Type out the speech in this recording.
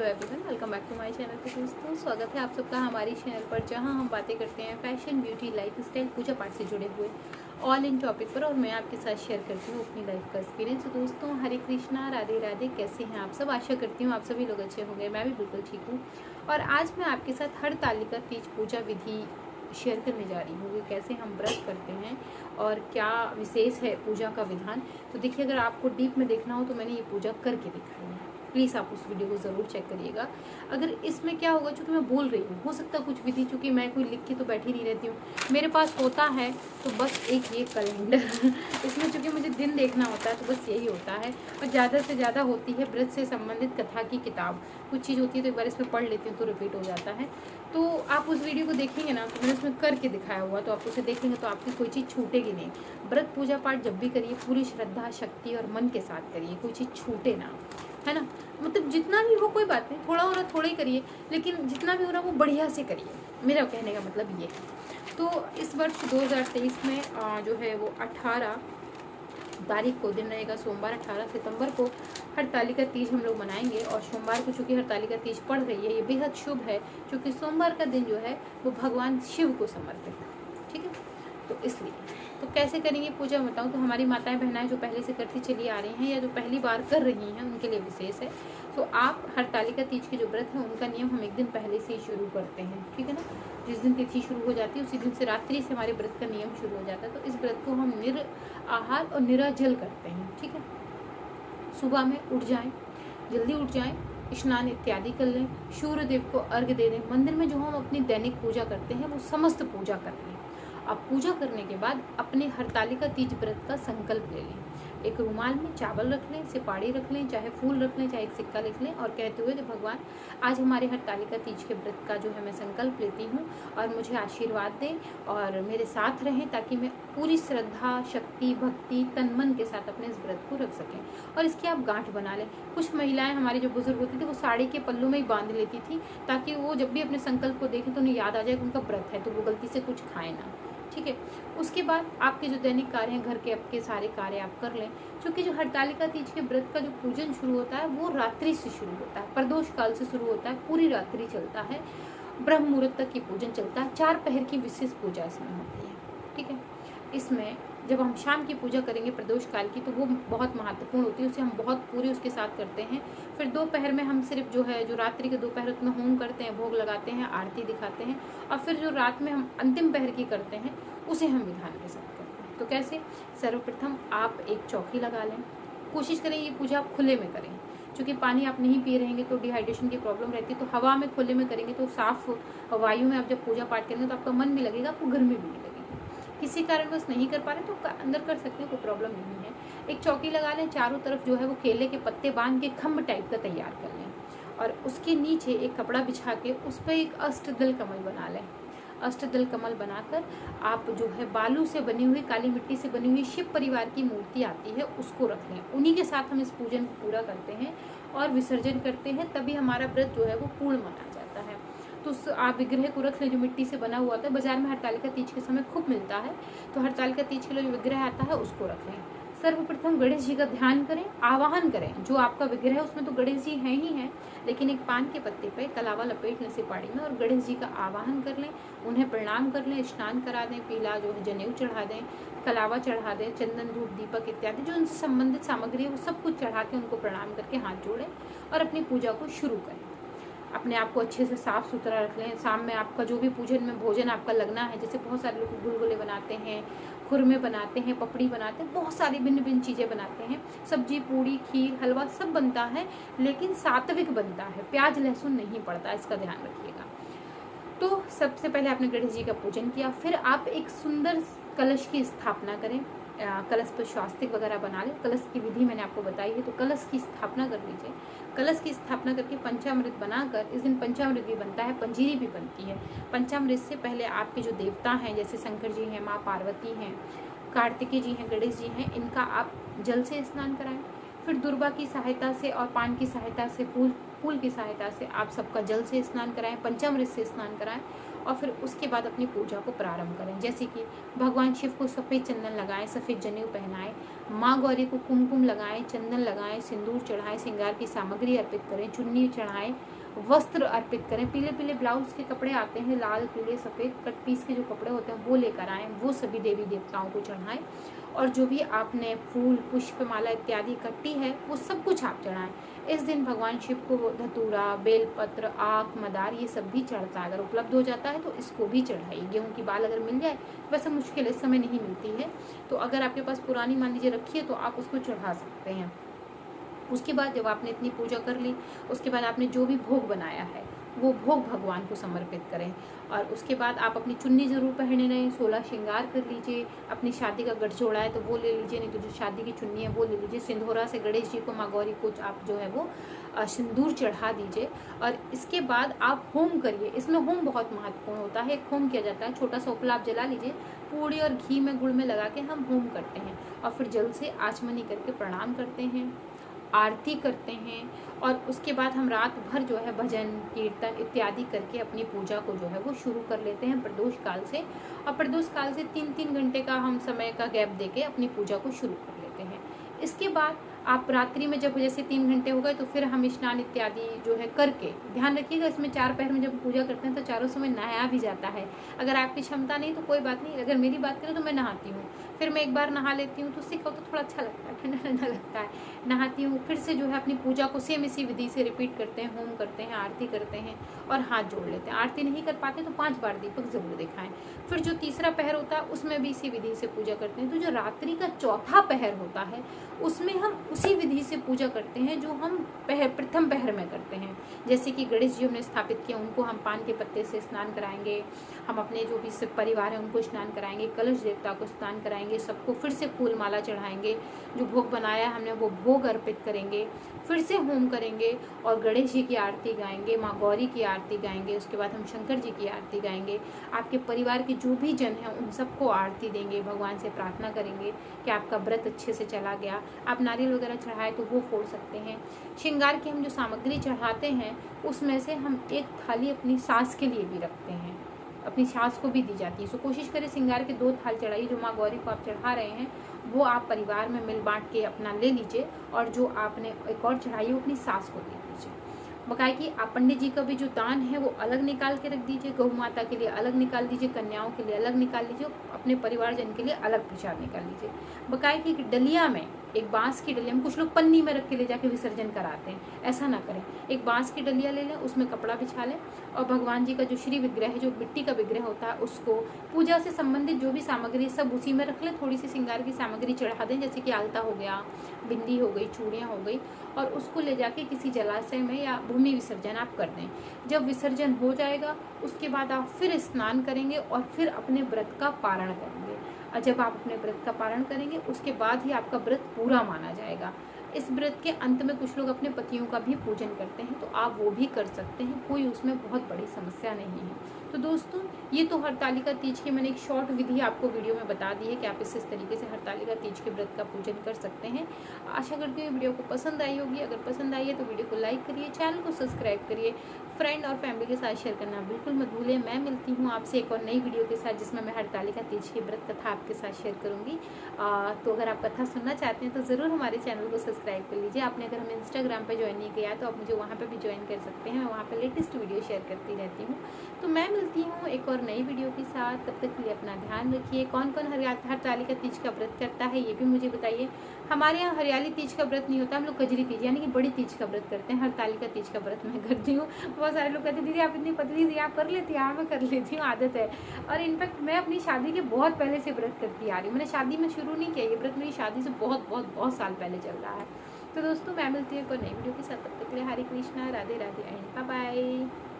Everyone, welcome back to my channel. तो दोस्तों स्वागत है आप सबका हमारी चैनल पर, जहां हम बातें करते हैं फैशन, ब्यूटी, लाइफ स्टाइल, पूजा पाठ से जुड़े हुए ऑल इन टॉपिक पर। और मैं आपके साथ शेयर करती हूँ अपनी लाइफ का एक्सपीरियंस। तो दोस्तों हरे कृष्णा, राधे राधे। कैसे हैं आप सब? आशा करती हूँ आप सभी लोग अच्छे होंगे। मैं भी बिल्कुल ठीक हूँ। और आज मैं आपके साथ हरतालिका तीज पूजा विधि शेयर करने जा रही हूँ कि कैसे हम व्रत करते हैं और क्या विशेष है पूजा का विधान। तो देखिए, अगर आपको डीप में देखना हो तो मैंने ये पूजा करके दिखाई है। प्लीज़ आप उस वीडियो को ज़रूर चेक करिएगा। अगर इसमें क्या होगा, चूँकि मैं बोल रही हूँ, हो सकता है कुछ विधि, चूँकि मैं कोई लिख के तो बैठी नहीं रहती हूँ, मेरे पास होता है तो बस एक ये कैलेंडर इसमें चूँकि मुझे दिन देखना होता है तो बस यही होता है। और ज़्यादा से ज़्यादा होती है व्रत से संबंधित कथा की किताब। कुछ चीज़ होती है तो एक बार इसमें पढ़ लेती हूँ तो रिपीट हो जाता है। तो आप उस वीडियो को देखेंगे ना, तो मैंने उसमें करके दिखाया हुआ, तो आप उसे देखेंगे तो आपकी कोई चीज़ छूटेगी नहीं। व्रत पूजा पाठ जब भी करिए पूरी श्रद्धा, शक्ति और मन के साथ करिए, कोई चीज़ छूटे ना, है ना। मतलब जितना भी हो कोई बात नहीं, थोड़ा हो रहा थोड़ा ही करिए, लेकिन जितना भी हो रहा वो बढ़िया से करिए। मेरा कहने का मतलब ये है। तो इस वर्ष 2023 में जो है वो 18 तारीख को दिन रहेगा सोमवार, 18 सितंबर को हरतालिका तीज हम लोग मनाएंगे। और सोमवार को चूँकि हरतालिका तीज पड़ रही है, ये बेहद शुभ है, क्योंकि सोमवार का दिन जो है वो भगवान शिव को समर्पित है। ठीक है, तो इसलिए तो कैसे करेंगे पूजा बताऊँ। तो हमारी माताएं बहनाएं जो पहले से करती चली आ रही हैं या जो पहली बार कर रही हैं उनके लिए विशेष है। तो आप हरतालिका तीज के जो व्रत है उनका नियम हम एक दिन पहले से ही शुरू करते हैं। ठीक है ना, जिस दिन तिथि शुरू हो जाती है उसी दिन से रात्रि से हमारे व्रत का नियम शुरू हो जाता है। तो इस व्रत को हम आहार और निराजल करते हैं। ठीक है, सुबह में उठ जाएं, जल्दी उठ जाएं, स्नान इत्यादि कर लें, सूर्य देव को अर्घ्य दे दें। मंदिर में जो हम अपनी दैनिक पूजा करते हैं वो समस्त पूजा कर लें। अब पूजा करने के बाद अपने हरतालिका तीज व्रत का संकल्प ले लें। एक रुमाल में चावल रख लें, सिपाड़ी रख लें, चाहे फूल रख लें, चाहे एक सिक्का लिख लें, और कहते हुए कि भगवान आज हमारे हरतालिका तीज के व्रत का जो है मैं संकल्प लेती हूँ और मुझे आशीर्वाद दें और मेरे साथ रहें, ताकि मैं पूरी श्रद्धा, शक्ति, भक्ति, तन मन के साथ अपने इस व्रत को रख सकें। और इसकी आप गांठ बना लें। कुछ महिलाएं हमारी जो बुजुर्ग होती थी वो साड़ी के पल्लू में ही बांध लेती थी, ताकि वो जब भी अपने संकल्प को देखें तो उन्हें याद आ जाए कि उनका व्रत है, तो वो गलती से कुछ खाए ना। ठीक है, उसके बाद आपके जो दैनिक कार्य हैं, घर के आपके सारे कार्य आप कर लें। क्योंकि जो हरतालिका तीज के व्रत का जो पूजन शुरू होता है वो रात्रि से शुरू होता है, प्रदोष काल से शुरू होता है, पूरी रात्रि चलता है, ब्रह्म मुहूर्त तक की पूजन चलता है। 4 पहर की विशेष पूजा इसमें होती है। ठीक है, इसमें जब हम शाम की पूजा करेंगे प्रदोष काल की, तो वो बहुत महत्वपूर्ण होती है, उसे हम बहुत पूरे उसके साथ करते हैं। फिर दोपहर में हम सिर्फ जो है, जो रात्रि के दोपहर उसमें होम करते हैं, भोग लगाते हैं, आरती दिखाते हैं। और फिर जो रात में हम अंतिम पहर की करते हैं उसे हम विधान के साथ करते हैं। तो कैसे? सर्वप्रथम आप एक चौकी लगा लें। कोशिश करें ये पूजा आप खुले में करें, क्योंकि पानी आप नहीं पी रहेंगे तो डिहाइड्रेशन की प्रॉब्लम रहती है। तो हवा में खुले में करेंगे तो साफ वायु में आप जब पूजा पाठ करेंगे तो आपका मन भी लगेगा, आपको गर्मी भी नहीं लगेगी। किसी कारणवश नहीं कर पा रहे तो अंदर कर सकते हैं, कोई प्रॉब्लम नहीं है। एक चौकी लगा लें, चारों तरफ जो है वो केले के पत्ते बांध के खम्भ टाइप का तैयार कर लें, और उसके नीचे एक कपड़ा बिछा के उस पर एक अष्टदल कमल बना लें। अष्टदल कमल बनाकर आप जो है बालू से बनी हुई, काली मिट्टी से बनी हुई शिव परिवार की मूर्ति आती है उसको रख लें। उन्हीं के साथ हम इस पूजन को पूरा करते हैं और विसर्जन करते हैं, तभी हमारा व्रत जो है वो पूर्ण माना जाता है। तो आप विग्रह को रख लें जो मिट्टी से बना हुआ था। बाजार में हरतालिका तीज के समय खूब मिलता है, तो हरतालिका तीज के लिए जो विग्रह आता है उसको रख लें। सर्वप्रथम गणेश जी का ध्यान करें, आवाहन करें। जो आपका विग्रह है उसमें तो गणेश जी हैं ही हैं, लेकिन एक पान के पत्ते पे कलावा लपेट लें सिपाड़ी में और गणेश जी का आवाहन कर लें, उन्हें प्रणाम कर लें, स्नान करा दें, पीला जो है जनेऊ चढ़ा दें, कलावा चढ़ा दें, चंदन, धूप, दीपक इत्यादि जो उनसे संबंधित सामग्री है वो सब कुछ चढ़ा के उनको प्रणाम करके हाथ जोड़ें और अपनी पूजा को शुरू करें। अपने आप को अच्छे से साफ सुथरा रख लें। शाम में आपका जो भी पूजन में भोजन आपका लगना है, जैसे बहुत सारे लोग गुलगुले बनाते हैं, खुरमे बनाते हैं, पपड़ी बनाते हैं, बहुत सारी भिन्न भिन्न चीज़ें बनाते हैं, सब्जी, पूड़ी, खीर, हलवा सब बनता है, लेकिन सात्विक बनता है, प्याज लहसुन नहीं पड़ता, इसका ध्यान रखिएगा। तो सबसे पहले आपने गणेश जी का पूजन किया, फिर आप एक सुंदर कलश की स्थापना करें। कलश पर स्वास्तिक वगैरह बना लें। कलश की विधि मैंने आपको बताई है, तो कलश की स्थापना कर लीजिए। कलश की स्थापना करके पंचामृत बनाकर, इस दिन पंचामृत भी बनता है, पंजीरी भी बनती है। पंचामृत से पहले आपके जो देवता हैं, जैसे शंकर जी हैं, माँ पार्वती हैं, कार्तिकेय जी हैं, गणेश जी हैं, इनका आप जल से स्नान कराएं। फिर दुर्वा की सहायता से और पान की सहायता से, फूल की सहायता से आप सबका जल से स्नान कराएं, पंचामृत से स्नान कराएं। और फिर उसके बाद अपनी पूजा को प्रारंभ करें। जैसे कि भगवान शिव को सफ़ेद चंदन लगाएं, सफ़ेद जनेऊ पहनाएं, माँ गौरी को कुमकुम लगाएं, चंदन लगाएं, सिंदूर चढ़ाएं, श्रृंगार की सामग्री अर्पित करें, चुन्नी चढ़ाएं, वस्त्र अर्पित करें। पीले पीले ब्लाउज के कपड़े आते हैं, लाल पीले सफ़ेद कट पीस के जो कपड़े होते हैं वो लेकर आएँ, वो सभी देवी देवताओं को चढ़ाएं। और जो भी आपने फूल पुष्प माला इत्यादि इकट्ठी है वो सब कुछ आप चढ़ाएं। इस दिन भगवान शिव को धतूरा, बेलपत्र, आक, मदार ये सब भी चढ़ता है। अगर उपलब्ध हो जाता है तो इसको भी चढ़ाइए। गेहूं की बाल अगर मिल जाए, वैसे मुश्किल इस समय नहीं मिलती है, तो अगर आपके पास पुरानी मान लीजिए रखी है तो आप उसको चढ़ा सकते हैं। उसके बाद जब आपने इतनी पूजा कर ली, उसके बाद आपने जो भी भोग बनाया है वो भोग भगवान को समर्पित करें। और उसके बाद आप अपनी चुन्नी जरूर पहने रहें, 16 श्रृंगार कर लीजिए। अपनी शादी का गठजोड़ा है तो वो ले लीजिए, नहीं तो जो शादी की चुन्नी है वो ले लीजिए। सिंदूरा से गणेश जी को, माँ गौरी को आप जो है वो सिंदूर चढ़ा दीजिए। और इसके बाद आप होम करिए। इसमें होम बहुत महत्वपूर्ण होता है। एक होम किया जाता है, छोटा सा उपला आप जला लीजिए, पूड़ी और घी में गुड़ में लगा के हम होम करते हैं। और फिर जल से आचमनी करके प्रणाम करते हैं, आरती करते हैं। और उसके बाद हम रात भर जो है भजन कीर्तन इत्यादि करके अपनी पूजा को जो है वो शुरू कर लेते हैं प्रदोष काल से। और प्रदोष काल से 3-3 घंटे का हम समय का गैप देके अपनी पूजा को शुरू कर लेते हैं। इसके बाद आप रात्रि में जब जैसे 3 घंटे हो गए तो फिर हम स्नान इत्यादि जो है करके, ध्यान रखिएगा इसमें 4 पहर में जब पूजा करते हैं तो चारों समय नहाया भी जाता है। अगर आपकी क्षमता नहीं तो कोई बात नहीं, अगर मेरी बात करें तो मैं नहाती हूँ, फिर मैं एक बार नहा लेती हूँ तो उससे क्या होता है थोड़ा अच्छा लगता है, ठंडा ठंडा लगता है। नहाती हूँ, फिर से जो है अपनी पूजा को सेम इसी विधि से रिपीट करते हैं, होम करते हैं, आरती करते हैं और हाथ जोड़ लेते हैं। आरती नहीं कर पाते तो 5 बार दीपक जरूर दिखाएं। फिर जो तीसरा पहर होता है उसमें भी इसी विधि से पूजा करते हैं। तो जो रात्रि का चौथा पहर होता है उसमें हम उसी विधि से पूजा करते हैं जो हम प्रथम पहर में करते हैं। जैसे कि गणेश जी हमने स्थापित किया, उनको हम पान के पत्ते से स्नान कराएंगे, हम अपने जो भी सब परिवार है उनको स्नान कराएंगे, कलश देवता को स्नान कराएंगे, सबको फिर से फूल माला चढ़ाएंगे, जो भोग बनाया हमने वो भोग अर्पित करेंगे, फिर से होम करेंगे और गणेश जी की आरती गाएंगे, माँ गौरी की आरती गाएंगे, उसके बाद हम शंकर जी की आरती गाएंगे। आपके परिवार के जो भी जन हैं उन सबको आरती देंगे, भगवान से प्रार्थना करेंगे कि आपका व्रत अच्छे से चला गया। आप नारियल वगैरह चढ़ाए तो वो फोड़ सकते हैं। श्रृंगार की हम जो सामग्री चढ़ाते हैं उसमें से हम एक थाली अपनी सास के लिए भी रखते हैं, अपनी सास को भी दी जाती है। सो कोशिश करें श्रृंगार के 2 थाल चढ़ाइए। जो माँ गौरी को आप चढ़ा रहे हैं वो आप परिवार में मिल बांट के अपना ले लीजिए, और जो आपने एक और चढ़ाई वो अपनी सास को दे दीजिए। बकायकी आप पंडित जी का भी जो दान है वो अलग निकाल के रख दीजिए, गौ माता के लिए अलग निकाल दीजिए, कन्याओं के लिए अलग निकाल लीजिए, अपने परिवारजन के लिए अलग प्रसाद निकाल लीजिए। बकायकी डलिया में, एक बांस की डलिया में, कुछ लोग पन्नी में रख के ले जाके विसर्जन कराते हैं, ऐसा ना करें। एक बांस की डलिया ले लें, उसमें कपड़ा बिछा लें और भगवान जी का जो श्री विग्रह है, जो मिट्टी का विग्रह होता है, उसको पूजा से संबंधित जो भी सामग्री सब उसी में रख लें। थोड़ी सी श्रृंगार की सामग्री चढ़ा दें, जैसे कि आलता हो गया, बिंदी हो गई, चूड़ियाँ हो गई, और उसको ले जाके किसी जलाशय में या भूमि विसर्जन आप कर दें। जब विसर्जन हो जाएगा उसके बाद आप फिर स्नान करेंगे और फिर अपने व्रत का पारण करेंगे। और जब आप अपने व्रत का पारण करेंगे उसके बाद ही आपका व्रत पूरा माना जाएगा। इस व्रत के अंत में कुछ लोग अपने पतियों का भी पूजन करते हैं, तो आप वो भी कर सकते हैं, कोई उसमें बहुत बड़ी समस्या नहीं है। तो दोस्तों ये तो हरतालिका तीज की मैंने एक शॉर्ट विधि आपको वीडियो में बता दी है कि आप इस तरीके से हरतालिका तीज के व्रत का पूजन कर सकते हैं। आशा करती हूँ वीडियो को पसंद आई होगी। अगर पसंद आई है तो वीडियो को लाइक करिए, चैनल को सब्सक्राइब करिए, फ्रेंड और फैमिली के साथ शेयर करना बिल्कुल मत भूलें। मैं मिलती हूँ आपसे एक और नई वीडियो के साथ जिसमें मैं हरतालिका तीज की व्रत कथा आपके साथ शेयर करूँगी। तो अगर आप कथा सुनना चाहते हैं तो ज़रूर हमारे चैनल को सब्सक्राइब कर लीजिए। आपने अगर हमें इंस्टाग्राम पर ज्वाइन नहीं किया तो आप मुझे वहाँ पर भी ज्वाइन कर सकते हैं, मैं वहाँ पर लेटेस्ट वीडियो शेयर करती रहती हूँ। तो मैं मिलती हूँ एक और नई वीडियो के साथ, तब तक के लिए अपना ध्यान रखिए। कौन कौन हरतालिका तीज का व्रत करता है ये भी मुझे बताइए। हमारे यहाँ हरियाली तीज का व्रत नहीं होता, हम लोग कजरी तीज यानी कि बड़ी तीज का व्रत करते हैं। हरतालिका तीज का व्रत मैं करती हूँ। बहुत सारे लोग कहते हैं दीदी आप इतनी पतली थी, आप कर लेती हैं? हाँ मैं कर लेती हूँ, आदत है। और इनफैक्ट मैं अपनी शादी के बहुत पहले से व्रत करती आ रही हूँ। मैंने शादी में शुरू नहीं किया, ये व्रत मेरी शादी से बहुत साल पहले चल रहा है। तो दोस्तों मैं मिलती हूँ एक और नई वीडियो के साथ, तब तक के लिए Hare Krishna, Radhe Radhe and bye bye.